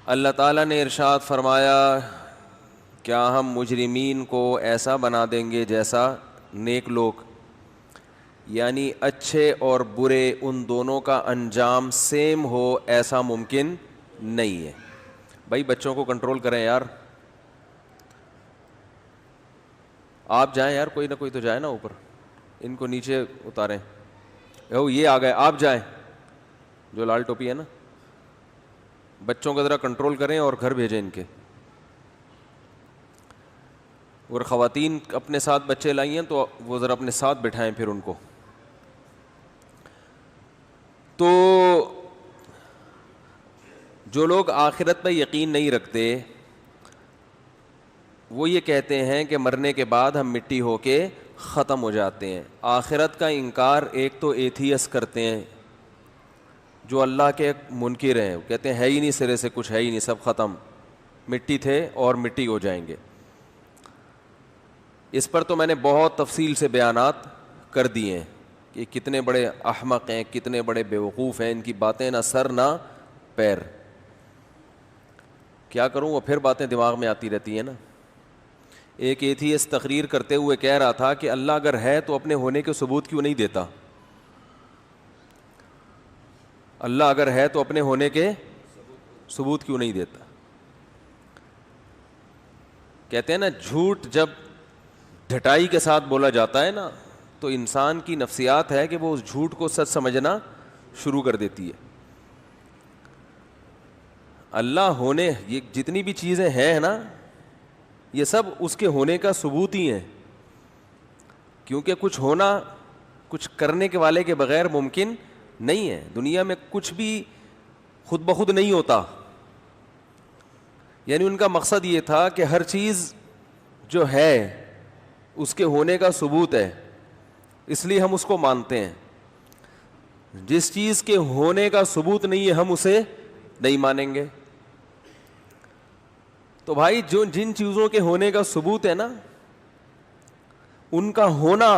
اللہ تعالیٰ نے ارشاد فرمایا کیا ہم مجرمین کو ایسا بنا دیں گے جیسا نیک لوگ، یعنی اچھے اور برے ان دونوں کا انجام سیم ہو، ایسا ممکن نہیں ہے۔ بھائی بچوں کو کنٹرول کریں یار، آپ جائیں یار، کوئی نہ کوئی تو جائے نا اوپر، ان کو نیچے اتاریں۔ یہ آ گئے، آپ جائیں، جو لال ٹوپی ہے نا، بچوں کو ذرا کنٹرول کریں اور گھر بھیجیں ان کے۔ اور خواتین اپنے ساتھ بچے لائی ہیں تو وہ ذرا اپنے ساتھ بٹھائیں پھر ان کو۔ تو جو لوگ آخرت پہ یقین نہیں رکھتے وہ یہ کہتے ہیں کہ مرنے کے بعد ہم مٹی ہو کے ختم ہو جاتے ہیں۔ آخرت کا انکار ایک تو ایتھیس کرتے ہیں، جو اللہ کے منکر ہیں، وہ کہتے ہیں ہے ہی نہیں، سرے سے کچھ ہے ہی نہیں، سب ختم، مٹی تھے اور مٹی ہو جائیں گے۔ اس پر تو میں نے بہت تفصیل سے بیانات کر دیے ہیں کہ کتنے بڑے احمق ہیں، کتنے بڑے بیوقوف ہیں، ان کی باتیں نہ سر نہ پیر۔ کیا کروں، وہ پھر باتیں دماغ میں آتی رہتی ہیں نا۔ ایک ایتھیس تقریر کرتے ہوئے کہہ رہا تھا کہ اللہ اگر ہے تو اپنے ہونے کے ثبوت کیوں نہیں دیتا؟ اللہ اگر ہے تو اپنے ہونے کے ثبوت کیوں نہیں دیتا؟ کہتے ہیں نا جھوٹ جب ڈھٹائی کے ساتھ بولا جاتا ہے نا تو انسان کی نفسیات ہے کہ وہ اس جھوٹ کو سچ سمجھنا شروع کر دیتی ہے۔ اللہ ہونے، یہ جتنی بھی چیزیں ہیں نا یہ سب اس کے ہونے کا ثبوت ہی ہیں، کیونکہ کچھ ہونا کچھ کرنے کے والے کے بغیر ممکن نہیں ہے۔ دنیا میں کچھ بھی خود بخود نہیں ہوتا، یعنی ان کا مقصد یہ تھا کہ ہر چیز جو ہے اس کے ہونے کا ثبوت ہے، اس لیے ہم اس کو مانتے ہیں۔ جس چیز کے ہونے کا ثبوت نہیں ہے ہم اسے نہیں مانیں گے۔ تو بھائی جو جن چیزوں کے ہونے کا ثبوت ہے نا ان کا ہونا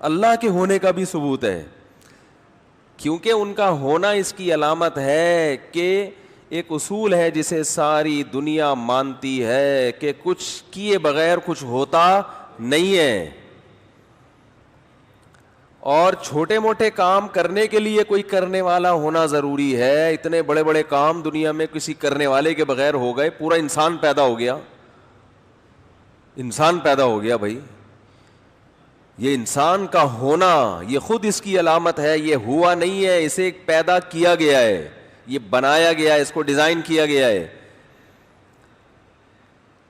اللہ کے ہونے کا بھی ثبوت ہے، کیونکہ ان کا ہونا اس کی علامت ہے کہ ایک اصول ہے جسے ساری دنیا مانتی ہے کہ کچھ کیے بغیر کچھ ہوتا نہیں ہے، اور چھوٹے موٹے کام کرنے کے لیے کوئی کرنے والا ہونا ضروری ہے۔ اتنے بڑے بڑے کام دنیا میں کسی کرنے والے کے بغیر ہو گئے، پورا انسان پیدا ہو گیا، انسان پیدا ہو گیا بھائی۔ یہ انسان کا ہونا یہ خود اس کی علامت ہے، یہ ہوا نہیں ہے، اسے پیدا کیا گیا ہے، یہ بنایا گیا ہے، اس کو ڈیزائن کیا گیا ہے۔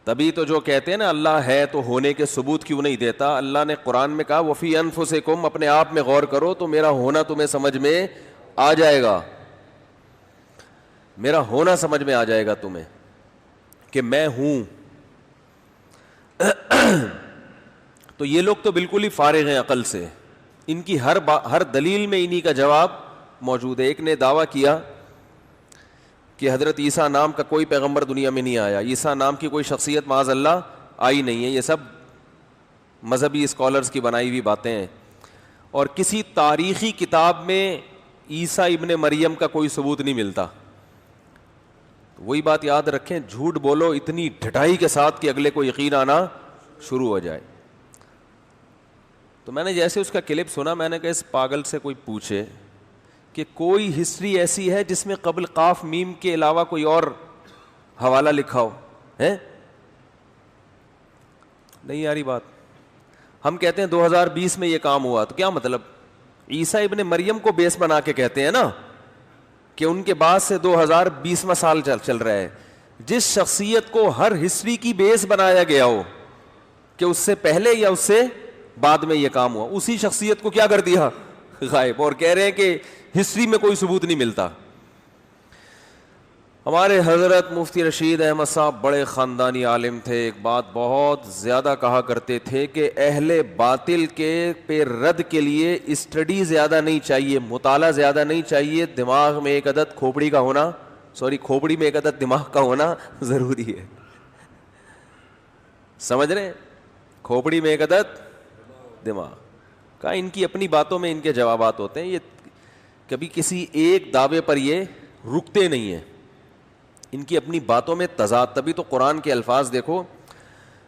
تبھی تو جو کہتے ہیں نا اللہ ہے تو ہونے کے ثبوت کیوں نہیں دیتا، اللہ نے قرآن میں کہا وفی انفسکم، اپنے آپ میں غور کرو تو میرا ہونا تمہیں سمجھ میں آ جائے گا، میرا ہونا سمجھ میں آ جائے گا تمہیں کہ میں ہوں۔ تو یہ لوگ تو بالکل ہی فارغ ہیں عقل سے، ان کی ہر دلیل میں انہی کا جواب موجود ہے۔ ایک نے دعویٰ کیا کہ حضرت عیسیٰ نام کا کوئی پیغمبر دنیا میں نہیں آیا، عیسیٰ نام کی کوئی شخصیت معاذ اللہ آئی نہیں ہے، یہ سب مذہبی اسکالرز کی بنائی ہوئی باتیں ہیں، اور کسی تاریخی کتاب میں عیسیٰ ابن مریم کا کوئی ثبوت نہیں ملتا۔ وہی بات یاد رکھیں، جھوٹ بولو اتنی ڈھٹائی کے ساتھ کہ اگلے کو یقین آنا شروع ہو جائے۔ تو میں نے جیسے اس کا کلپ سنا میں نے کہا اس پاگل سے کوئی پوچھے کہ کوئی ہسٹری ایسی ہے جس میں قبل قاف میم کے علاوہ کوئی اور حوالہ لکھا ہو ہے؟ نہیں آ رہی بات۔ ہم کہتے ہیں 2020 میں یہ کام ہوا، تو کیا مطلب؟ عیسیٰ ابن مریم کو بیس بنا کے کہتے ہیں نا کہ ان کے بعد سے 2020واں سال چل رہا ہے۔ جس شخصیت کو ہر ہسٹری کی بیس بنایا گیا ہو کہ اس سے پہلے یا اس سے بعد میں یہ کام ہوا، اسی شخصیت کو کیا کر دیا؟ غائب، اور کہہ رہے ہیں کہ ہسٹری میں کوئی ثبوت نہیں ملتا۔ ہمارے حضرت مفتی رشید احمد صاحب بڑے خاندانی عالم تھے، ایک بات بہت زیادہ کہا کرتے تھے کہ اہل باطل کے پہ رد کے لیے اسٹڈی زیادہ نہیں چاہیے، مطالعہ زیادہ نہیں چاہیے، دماغ میں ایک عدد کھوپڑی میں ایک عدد دماغ کا ہونا ضروری ہے۔ سمجھ رہے ہیں؟ کھوپڑی میں ایک عدد دماغ کا، ان کی اپنی باتوں میں ان کے جوابات ہوتے ہیں، یہ کبھی کسی ایک دعوے پر یہ رکتے نہیں ہیں، ان کی اپنی باتوں میں تضاد. تبھی تو قرآن کے الفاظ دیکھو,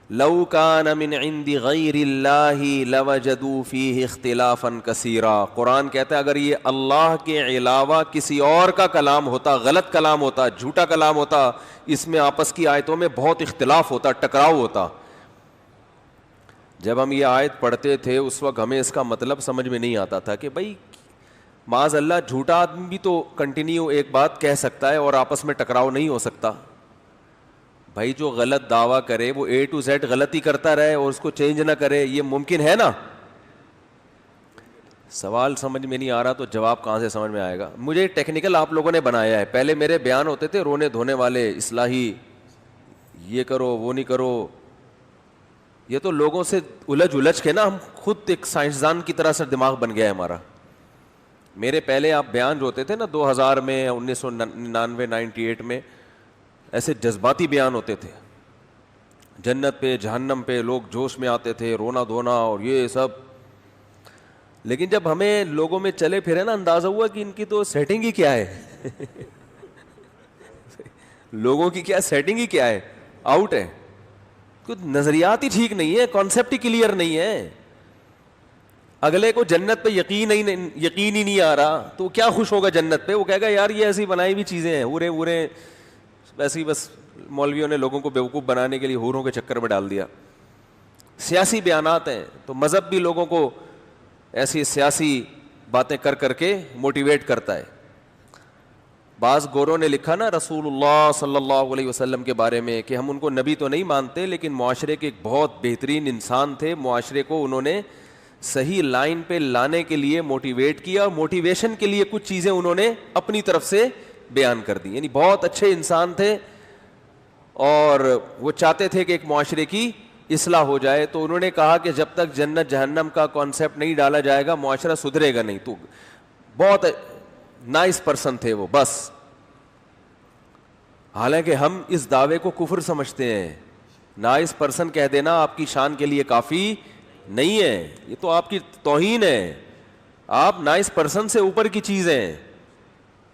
لو کان من عند غیر اللہ لوجدوا فیہ اختلافا کثیرا. قرآن کہتا ہے اگر یہ اللہ کے علاوہ کسی اور کا کلام ہوتا, غلط کلام ہوتا, جھوٹا کلام ہوتا, اس میں آپس کی آیتوں میں بہت اختلاف ہوتا, ٹکراؤ ہوتا. جب ہم یہ آیت پڑھتے تھے اس وقت ہمیں اس کا مطلب سمجھ میں نہیں آتا تھا کہ بھائی معاذ اللہ جھوٹا آدمی بھی تو کنٹینیو ایک بات کہہ سکتا ہے اور آپس میں ٹکراؤ نہیں ہو سکتا. بھائی جو غلط دعویٰ کرے وہ اے ٹو زیڈ غلطی کرتا رہے اور اس کو چینج نہ کرے, یہ ممکن ہے نا؟ سوال سمجھ میں نہیں آ رہا تو جواب کہاں سے سمجھ میں آئے گا؟ مجھے ٹیکنیکل آپ لوگوں نے بنایا ہے. پہلے میرے بیان ہوتے تھے رونے دھونے والے, اصلاحی, یہ کرو وہ نہیں کرو. یہ تو لوگوں سے الجھ کے نا ہم خود ایک سائنسدان کی طرح سے دماغ بن گیا ہے ہمارا. میرے پہلے آپ بیان جو ہوتے تھے نا 2000 میں, 1999 98 میں, ایسے جذباتی بیان ہوتے تھے, جنت پہ جہنم پہ لوگ جوش میں آتے تھے, رونا دھونا اور یہ سب. لیکن جب ہمیں لوگوں میں چلے پھرے نا اندازہ ہوا کہ ان کی تو سیٹنگ ہی کیا ہے لوگوں کی کیا سیٹنگ ہی کیا ہے, آؤٹ ہے. کچھ نظریات ہی ٹھیک نہیں ہے, کانسیپٹ ہی کلیئر نہیں ہے. اگلے کو جنت پہ یقین ہی نہیں آ رہا تو کیا خوش ہوگا جنت پہ؟ وہ کہے گا یار یہ ایسی بنائی ہوئی چیزیں ہیں, اورے ویسے ہی بس مولویوں نے لوگوں کو بیوقوف بنانے کے لیے حوروں کے چکر میں ڈال دیا. سیاسی بیانات ہیں تو مذہب بھی لوگوں کو ایسی سیاسی باتیں کر کے موٹیویٹ کرتا ہے. بعض گوروں نے لکھا نا رسول اللہ صلی اللہ علیہ وسلم کے بارے میں کہ ہم ان کو نبی تو نہیں مانتے لیکن معاشرے کے ایک بہت بہترین انسان تھے, معاشرے کو انہوں نے صحیح لائن پہ لانے کے لیے موٹیویٹ کیا, اور موٹیویشن کے لیے کچھ چیزیں انہوں نے اپنی طرف سے بیان کر دی. یعنی بہت اچھے انسان تھے اور وہ چاہتے تھے کہ ایک معاشرے کی اصلاح ہو جائے. تو انہوں نے کہا کہ جب تک جنت جہنم کا کانسیپٹ نہیں ڈالا جائے گا معاشرہ سدھرے گا نہیں. تو بہت نائس پرسن تھے وہ بس. حالانکہ ہم اس دعوے کو کفر سمجھتے ہیں. نائس پرسن کہہ دینا آپ کی شان کے لیے کافی نہیں ہے, یہ تو آپ کی توہین ہے. آپ نائس پرسن سے اوپر کی چیز ہیں.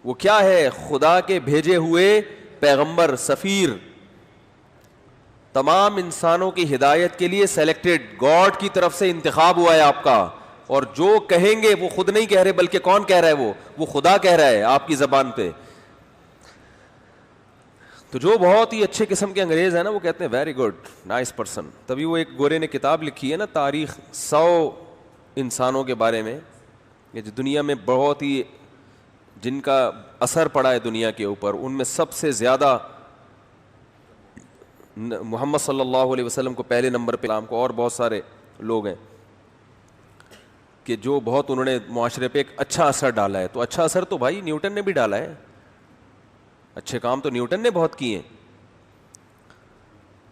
وہ کیا ہے؟ خدا کے بھیجے ہوئے پیغمبر, سفیر, تمام انسانوں کی ہدایت کے لیے سلیکٹڈ, گاڈ کی طرف سے انتخاب ہوا ہے آپ کا. اور جو کہیں گے وہ خود نہیں کہہ رہے بلکہ کون کہہ رہا ہے؟ وہ خدا کہہ رہا ہے آپ کی زبان پہ. تو جو بہت ہی اچھے قسم کے انگریز ہیں نا وہ کہتے ہیں ویری گڈ, نائس پرسن. تبھی وہ ایک گورے نے کتاب لکھی ہے نا تاریخ 100 انسانوں کے بارے میں, یہ جو دنیا میں بہت ہی جن کا اثر پڑا ہے دنیا کے اوپر, ان میں سب سے زیادہ محمد صلی اللہ علیہ وسلم کو پہلے نمبر پہ, نام کو, اور بہت سارے لوگ ہیں کہ جو بہت انہوں نے معاشرے پہ ایک اچھا اثر ڈالا ہے. تو اچھا اثر تو بھائی نیوٹن نے بھی ڈالا ہے, اچھے کام تو نیوٹن نے بہت کیے ہیں.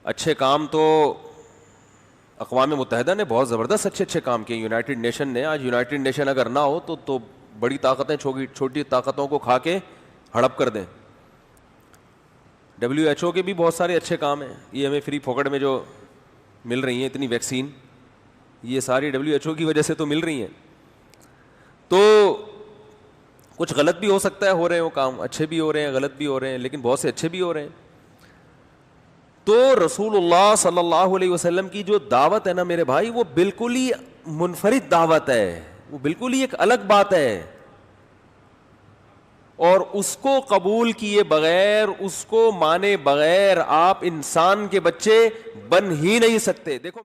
اچھے کام تو اقوام متحدہ نے بہت زبردست اچھے کام کیے. یونائٹڈ نیشن نے, آج یونائٹڈ نیشن اگر نہ ہو تو بڑی طاقتیں چھوٹی طاقتوں کو کھا کے ہڑپ کر دیں. WHO کے بھی بہت سارے اچھے کام ہیں. یہ ہمیں فری پھوکٹ میں جو مل رہی ہیں اتنی ویکسین, یہ ساری WHO کی وجہ سے تو مل رہی ہیں. تو کچھ غلط بھی ہو سکتا ہے, ہو رہے ہو کام, اچھے بھی ہو رہے ہیں, غلط بھی ہو رہے ہیں, لیکن بہت سے اچھے بھی ہو رہے ہیں. تو رسول اللہ صلی اللہ علیہ وسلم کی جو دعوت ہے نا میرے بھائی, وہ بالکل ہی منفرد دعوت ہے, وہ بالکل ہی ایک الگ بات ہے. اور اس کو قبول کیے بغیر, اس کو مانے بغیر آپ انسان کے بچے بن ہی نہیں سکتے. دیکھو